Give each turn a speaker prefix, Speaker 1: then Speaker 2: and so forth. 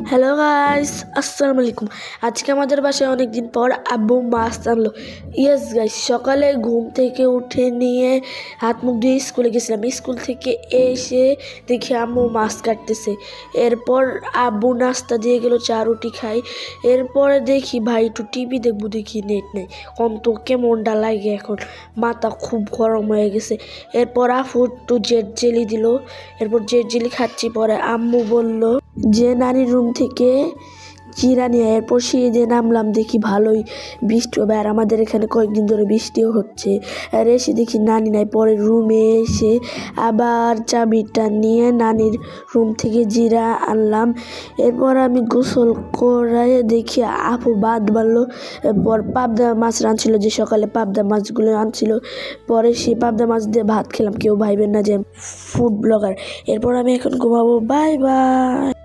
Speaker 1: Hello guys, আসসালামু আলাইকুম। আজকে আমাদের বাসায় অনেকদিন পর আব্বু মাছ আনলো। ইয়েস গাইস, সকালে ঘুম থেকে উঠে নিয়ে হাত মুখ দিয়ে স্কুলে গেছিলাম। স্কুল থেকে এসে দেখি আম্মু মাছ কাটতেছে। এরপর আব্বু নাস্তা দিয়ে গেল, চা রুটি খাই। এরপরে দেখি ভাই একটু টিভি দেখবো, দেখি নেট নেই। তো কেমনটা লাগে এখন, মাথা খুব গরম হয়ে গেছে। এরপর আফু একটু জেট জেলি দিল, এরপর জেট জেলি খাচ্ছি। পরে আম্মু বলল যে নানির রুম থেকে চিরা নিয়ে, এরপর সিঁড়ি নামলাম, দেখি ভালোই বৃষ্টি হবে, আর আমাদের এখানে কয়েকদিন ধরে বৃষ্টিও হচ্ছে। আর এসে দেখি নানি নাই। পরে রুমে এসে আবার চাবিটা নিয়ে নানির রুম থেকে জিরা আনলাম। এরপর আমি গোসল করে দেখি আপু ভাত বাড়লো। এরপর পাবদা মাছ রাঁধছিল, যে সকালে পাবদা মাছগুলো আনছিল। পরে সেই পাবদা মাছ দিয়ে ভাত খেলাম। কেউ ভাইবেন না যে ফুড ব্লগার। এরপর আমি এখন ঘুমাবো। Bye bye.